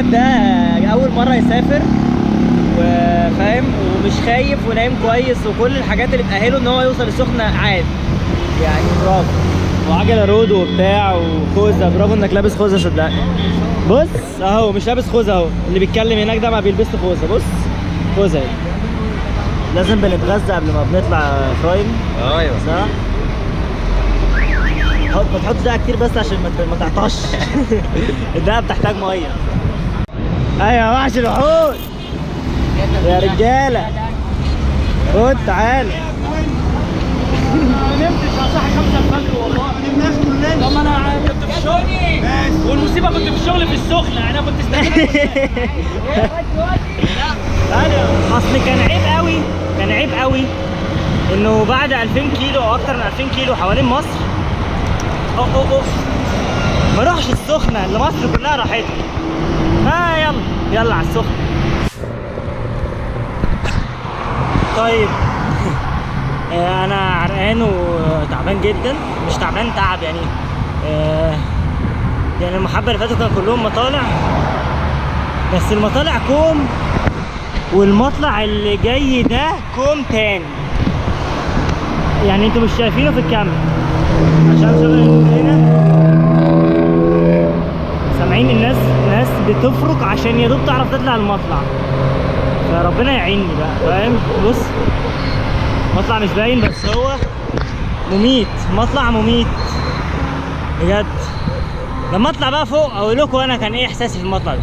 محمد ده اول مره يسافر وفاهم ومش خايف ونايم كويس وكل الحاجات اللي تأهله ان هو يوصل السخنه عادي يعني. برافو. وعجله رود وبتاع وخوذه. برافو انك لابس خوذه صدقني. بص اهو مش لابس خوذه اهو، اللي بيتكلم هناك ده ما بيلبسش خوذه. بص خوذه اهي. لازم بنتغذى قبل ما بنطلع فاهم. ايوه صح. ما تحطش دقه كتير بس عشان ما تعطش. الدقه بتحتاج ميه. ايوه وحش الوحوش يا رجاله. خد تعالى. ما نمتش يا صاحبي 5 الفجر والله. ما نمناش كلنا. طب انا كنت في الشغل والمصيبه كنت في الشغل في السخنه يعني. انا كنت استنى. اصل كان عيب قوي انه بعد 2000 كيلو او اكتر من 2000 كيلو حوالين مصر ما اروحش السخنه اللي مصر كلها راحتها. يلا على السخنه. طيب انا عرقان وتعبان جدا. مش تعبان تعب يعني. يعني المحبه اللي فاتوا كانوا كلهم مطالع، بس المطالع كوم والمطلع اللي جاي ده كوم تاني. يعني انتوا مش شايفينه في الكاميرا عشان شغل هنا. سامعين الناس بتفرك عشان يا دوب تعرف تطلع المطلع. فربنا يعيني بقى فاهم. بص مطلع مش باين بس هو مميت. مطلع مميت بجد. لما اطلع بقى فوق اقول لكم انا كان ايه احساسي في المطلع ده.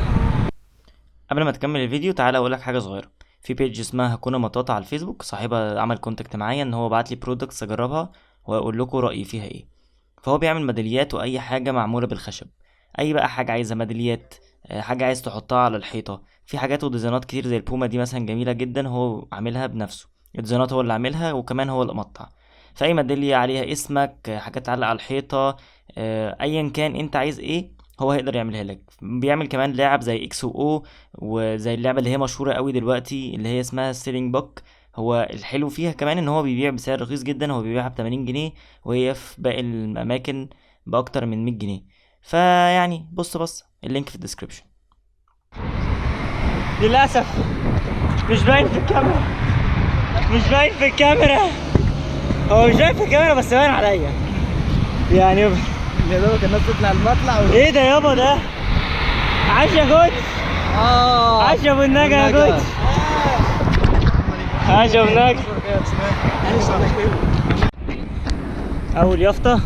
قبل ما تكمل الفيديو تعالى اقول لك حاجه صغيره. في بيج اسمها هكونا مطاطا على الفيسبوك، صاحبها عمل كونتاكت معايا ان هو بعت لي برودكتس اجربها واقول لكم رايي فيها ايه. فهو بيعمل ميداليات واي حاجه معموله بالخشب. اي بقى حاجه عايزه ميداليات، حاجه عايز تحطها على الحيطه، في حاجات وديزاينات كتير زي البومه دي مثلا جميله جدا. هو عاملها بنفسه، الديزاينات هو اللي عاملها وكمان هو اللي مقطع. فاي ميداليه عليها اسمك، حاجات تعلق على الحيطه، ايا كان انت عايز ايه هو هيقدر يعملها لك. بيعمل كمان لعب زي اكس او وزي اللعبه اللي هي مشهوره قوي دلوقتي اللي هي اسمها ستيلينج بوك. هو الحلو فيها كمان ان هو بيبيع بسعر رخيص جدا. هو بيبيعها ب 80 جنيه وهي في باقي الاماكن باكتر من 100 جنيه. فيعني بص اللينك في الديسكريبشن. للاسف مش باين في الكاميرا. هو مش باين في الكاميرا بس باين عليا يعني. يا دوبك الناس تطلع المطلع ايه ده يابا ده؟ عاش يا جود. عاش يا ابو النجا يا جود. عاش يا ابو النجا. اول يافطه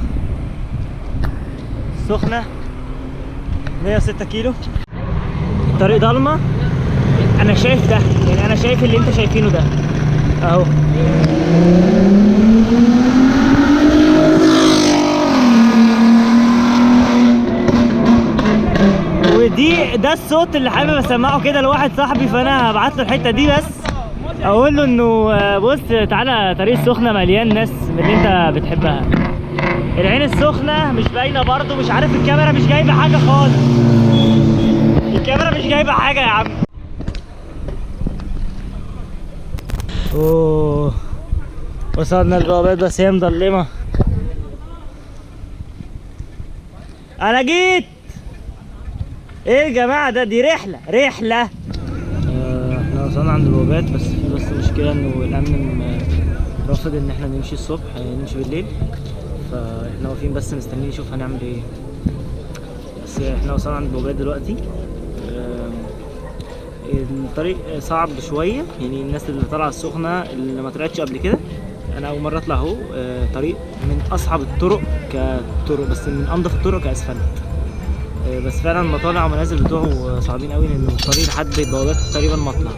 سخنه 106 كيلو. الطريق ضلمه. انا شايف ده يعني، انا شايف اللي انت شايفينه ده اهو. ده الصوت اللي حابب اسمعه كده لواحد صاحبي. فانا هبعت له الحته دي بس اقول له انه بص تعالى طريق السخنه مليان ناس من اللي انت بتحبها. العين السخنه مش باينه برضو. مش عارف الكاميرا مش جايبه حاجه خالص. الكاميرا مش جايبه حاجه يا عم. اوه وصلنا البوابات بس هي مظلمه. انا جيت. ايه يا جماعه ده؟ دي رحله. احنا وصلنا عند البوابات بس في مشكله انه الامن رافض ان احنا نمشي الصبح، نمشي بالليل. فاحنا واقفين بس مستنيين نشوف هنعمل ايه. بس احنا وصلنا عند البوابات دلوقتي. الطريق صعب شويه يعني. الناس اللي طالعه السخنه اللي ما طلعتش قبل كده، انا اول مره اطلع اهو. طريق من اصعب الطرق كطرق بس من انضف الطرق كاسفلت. بس فعلا المطالع والمنازل بتوعه صعبين قوي لان الطريق لحد البوابات تقريبا مطلع.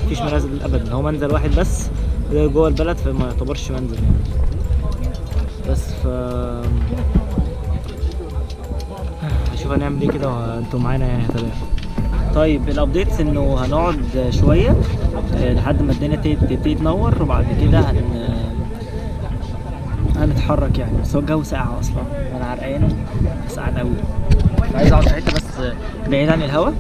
مفيش منازل ابدا، هو منزل واحد بس ده جوه البلد فما يعتبرش منزل يعني. بس هشوف هنعمل ايه كده وانتم معانا يعني هتابعوا. طيب الابديتس انه هنقعد شويه لحد ما الدنيا تبتدي تنور وبعد كده هنتحرك يعني. بس هو الجو ساقع اصلا، انا عرقان ساقع قوي. عايز اقعد في حته بس بعيد عن الهوا.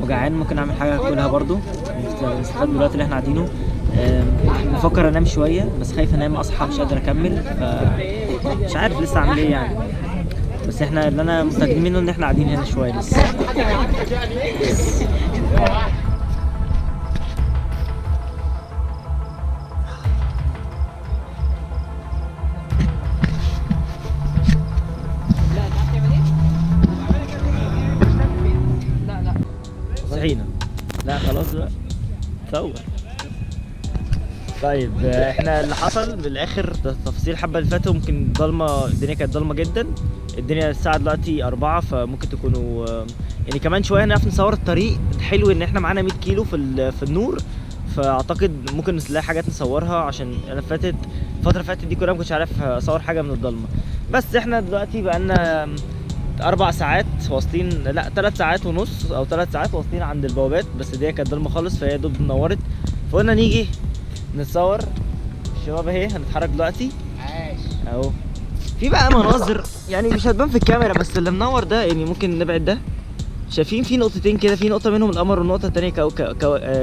وجعان ممكن اعمل حاجه اكلها برضو. نستفاد بالوقت اللي احنا قاعدينه. بفكر انام شويه بس خايف انام اصحى مش قادر اكمل. مش عارف لسه اعمل ايه يعني. بس احنا اللي انا مستخدمين منه ان احنا قاعدين هنا شويه لسه. صحينا. لا خلاص بقى صور. طيب احنا اللي حصل بالاخر تفاصيل حبه اللي فاتوا، ممكن ضلمه، الدنيا كانت ضلمه جدا. الدنيا الساعه دلوقتي 4، فممكن تكونوا يعني كمان شويه هنعرف نصور الطريق. حلو ان احنا معانا 100 كيلو في النور، فاعتقد ممكن نلاقي حاجات نصورها، عشان انا الفتره اللي فاتت دي كلها ما كنتش عارف اصور حاجه من الضلمه. بس احنا دلوقتي بقالنا 4 ساعات واصلين، لا 3 ساعات ونص او 3 ساعات واصلين عند البوابات، بس الدنيا كانت ضلمه خالص فهي دوب نورت، فقلنا نيجي نتصور. الشباب اهي هنتحرك دلوقتي. عاش اهو. في بقى مناظر يعني مش هتبان في الكاميرا، بس اللي منور ده يعني ممكن نبعد ده. شايفين في نقطتين كده، في نقطه منهم القمر والنقطه الثانيه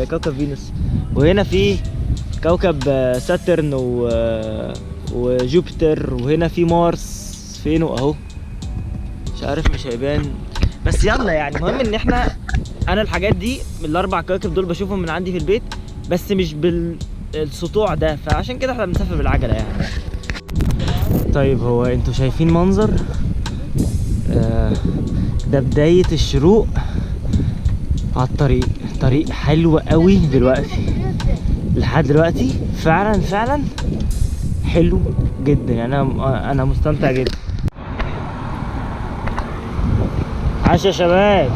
كوكب فينوس، وهنا في كوكب ساترن وجوبيتر، وهنا في مارس فينه اهو، مش عارف مش هيبان بس يلا. يعني المهم ان انا الحاجات دي من ال4 كواكب دول بشوفهم من عندي في البيت، بس مش بالسطوع ده، فعشان كده احنا بنسافر بالعجله يعني. طيب هو انتوا شايفين منظر ده بدايه الشروق على الطريق حلو قوي دلوقتي، لحد دلوقتي فعلا حلو جدا يعني. انا مستمتع جدا. عاش يا شباب،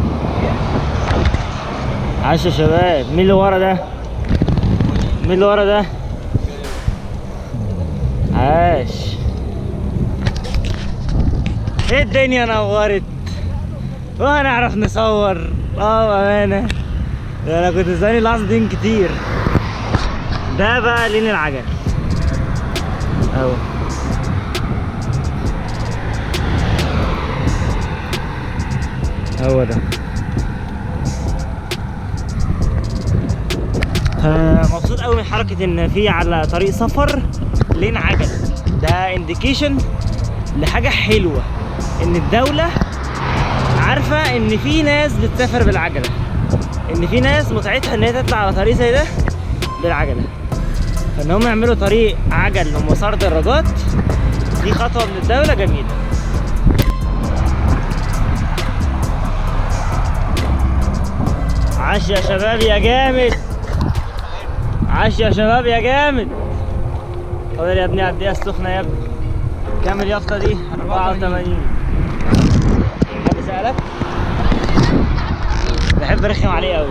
عاش يا شباب. مين اللي ورا ده؟ مين اللي ورا ده؟ عاش. ايه الدنيا نورت وهنعرف نصور. بامانه انا كنت مستني اللحظه دي كتير. ده بقى لين العجل اهو. هو ده. مبسوط قوي من حركه ان في على طريق سفر لين عجل. ده انديكيشن لحاجه حلوه، ان الدوله عارفه ان في ناس بتسافر بالعجله، ان في ناس متعتها ان هي تطلع على طريق زي ده بالعجله، فان هم يعملوا طريق عجل ومسار دراجات. دي خطوه من الدوله جميله. عاش يا شباب يا جامد، عاش يا شباب يا جامد. فاضل يا ابني قد ايه السخنه يا ابني؟ كام اليافطه دي؟ 84. حد سألك؟ بحب ارخم عليه قوي.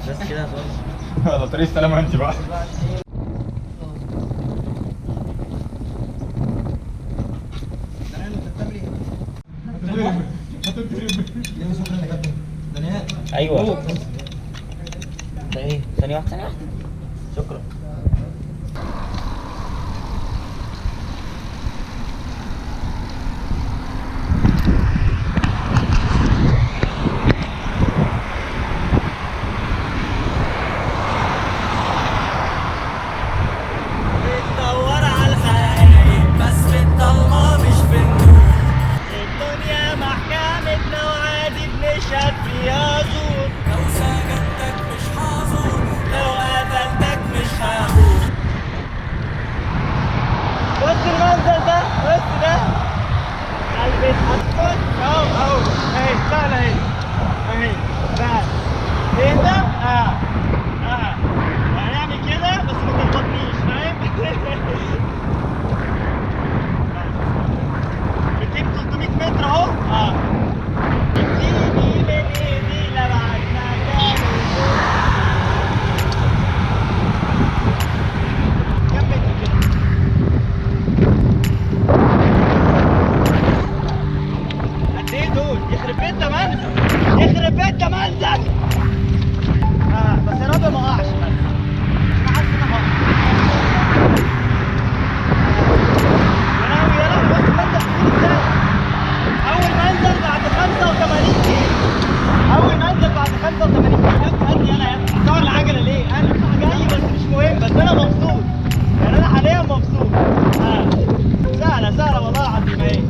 بس كده خلاص. على طريق السلامة انت بقى. ايوه ده ايه؟ ثانية واحدة شكرا. اديني من ايدي لبعد مكان كمل كده. قد ايه دول؟ يخرب بيت ده منزل، يخرب بيت ده منزل. بس يا رب ما اقعش، بس انا حاسس ان انا هقع. يا لهوي بص المنزل كبير ازاي. اول منزل بعد 85 كيلو، اول منزل بعد 85 كيلو. يا ابني انا يا ابني هصور العجله ليه؟ انا جاي بس مش مهم، بس انا مبسوط يعني، انا حاليا مبسوط. سهله سهله والله العظيم اهي.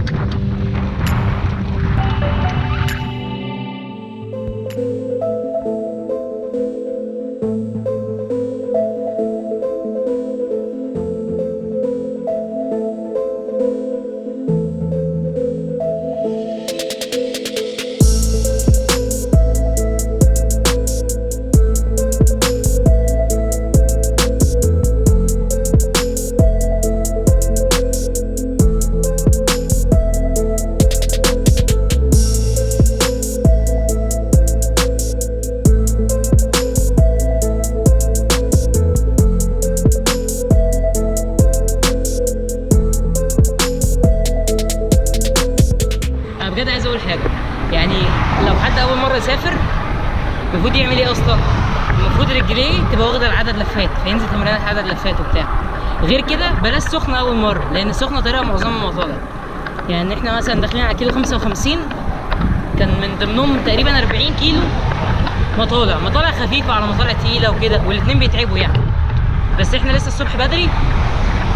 بجد عايز اقول حاجه، يعني لو حد اول مره يسافر المفروض يعمل ايه اصلا؟ المفروض رجليه تبقى واخده العدد لفات، فينزل تمرينات عدد لفات وبتاع. غير كده بلاش سخنه اول مره، لان السخنه طريقه معظمها مطالع. يعني احنا مثلا داخلين على كيلو 55، كان من ضمنهم تقريبا 40 كيلو مطالع خفيفه على مطالع تقيله وكده، والاثنين بيتعبوا يعني. بس احنا لسه الصبح بدري،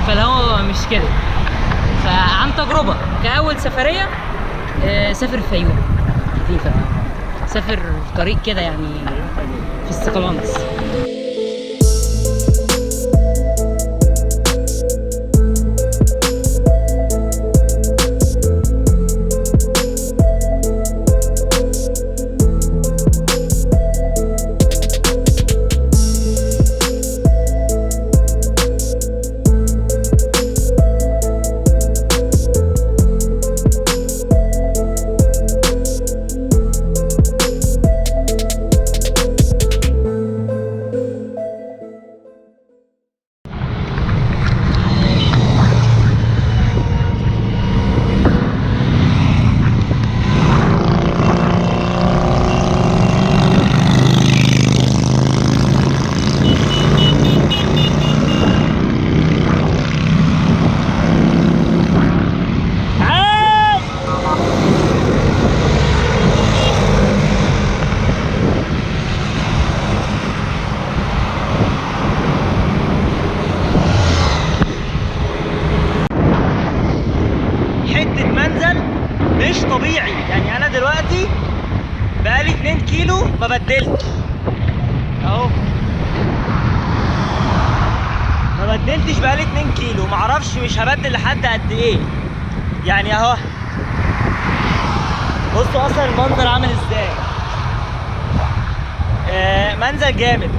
فالهوا مش كده. فعن تجربه كاول سفريه، سافر الفيوم خفيفة، سافر في طريق كده يعني في السقلانس. مش طبيعي يعني. انا دلوقتي بقالي 2 كيلو ما بدلتش اهو، ما بدلتش بقالي 2 كيلو. معرفش مش هبدل لحد قد ايه يعني اهو. بصوا اصلا المنظر عامل ازاي. منزل جامد.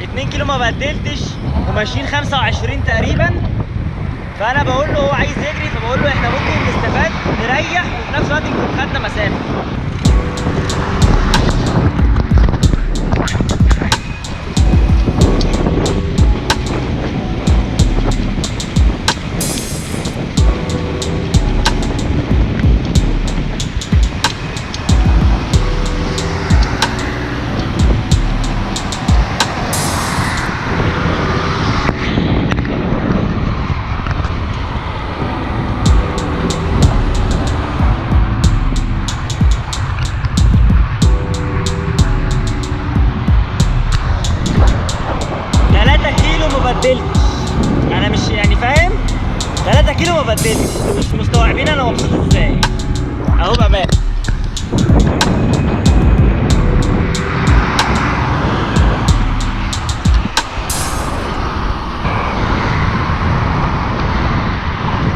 2 كيلو ما بدلتش وماشيين 25 تقريبا. فانا بقول له هو عايز يجري، فبقول له احنا ممكن نستفاد نريح وفي نفس الوقت نكون خدنا مسافه. انا مش يعني فاهم، 3 كيلو ما بدلتش. مش مستوعبين انا مبسوط ازاي اهو بأمان.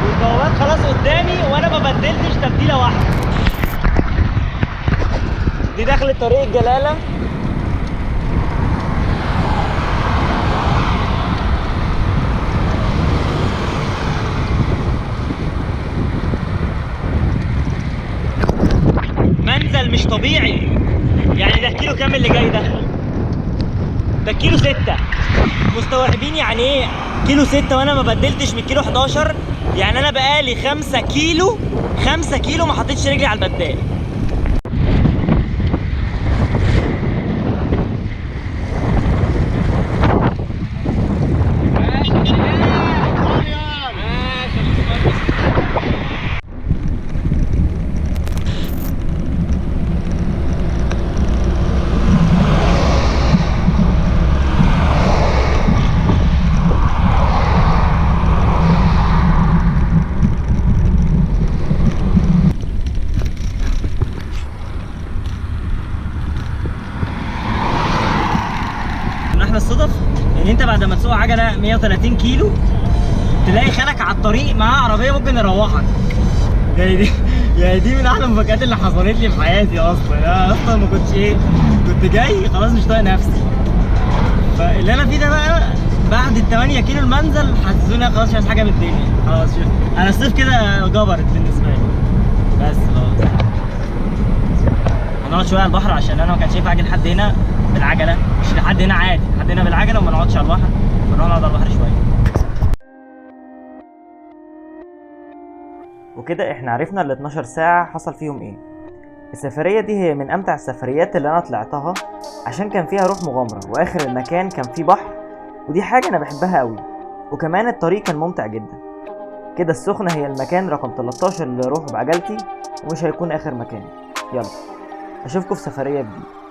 والبوابات خلاص قدامي وانا ما بدلتش تبديله واحده. دي دخلت طريق الجلاله. طبيعي. يعني ده كيلو كام اللي جاي ده؟ ده كيلو 6. مستوعبين يعني ايه كيلو 6 وانا ما بدلتش من كيلو 11؟ يعني انا بقالي 5 كيلو ما حطيتش رجلي على البدال. احلى الصدف ان انت بعد ما تسوق عجله 130 كيلو تلاقي خالك على الطريق معاه عربيه ممكن يروحك. يعني دي من احلى المفاجآت اللي حصلت لي في حياتي اصلا. انا اصلا ما كنتش كنت جاي خلاص مش طايق نفسي. فاللي انا فيه ده بقى بعد ال 8 كيلو المنزل حسسوني خلاص مش عايز حاجه من الدنيا. خلاص انا الصيف كده جبرت بالنسبه لي. بس خلاص هنقعد شويه على البحر عشان انا ما كانش ينفع اجي لحد هنا بالعجله. مش لحد هنا عادي، لحد هنا بالعجله وما نقعدش على البحر، فنروح نقعد على البحر شويه. وكده احنا عرفنا ال 12 ساعه حصل فيهم ايه. السفريه دي هي من امتع السفريات اللي انا طلعتها عشان كان فيها روح مغامره، واخر المكان كان فيه بحر، ودي حاجه انا بحبها قوي. وكمان الطريق كان ممتع جدا. كده السخنه هي المكان رقم 13 اللي اروحه بعجلتي، ومش هيكون اخر مكان. يلا اشوفكم في سفريه جديده.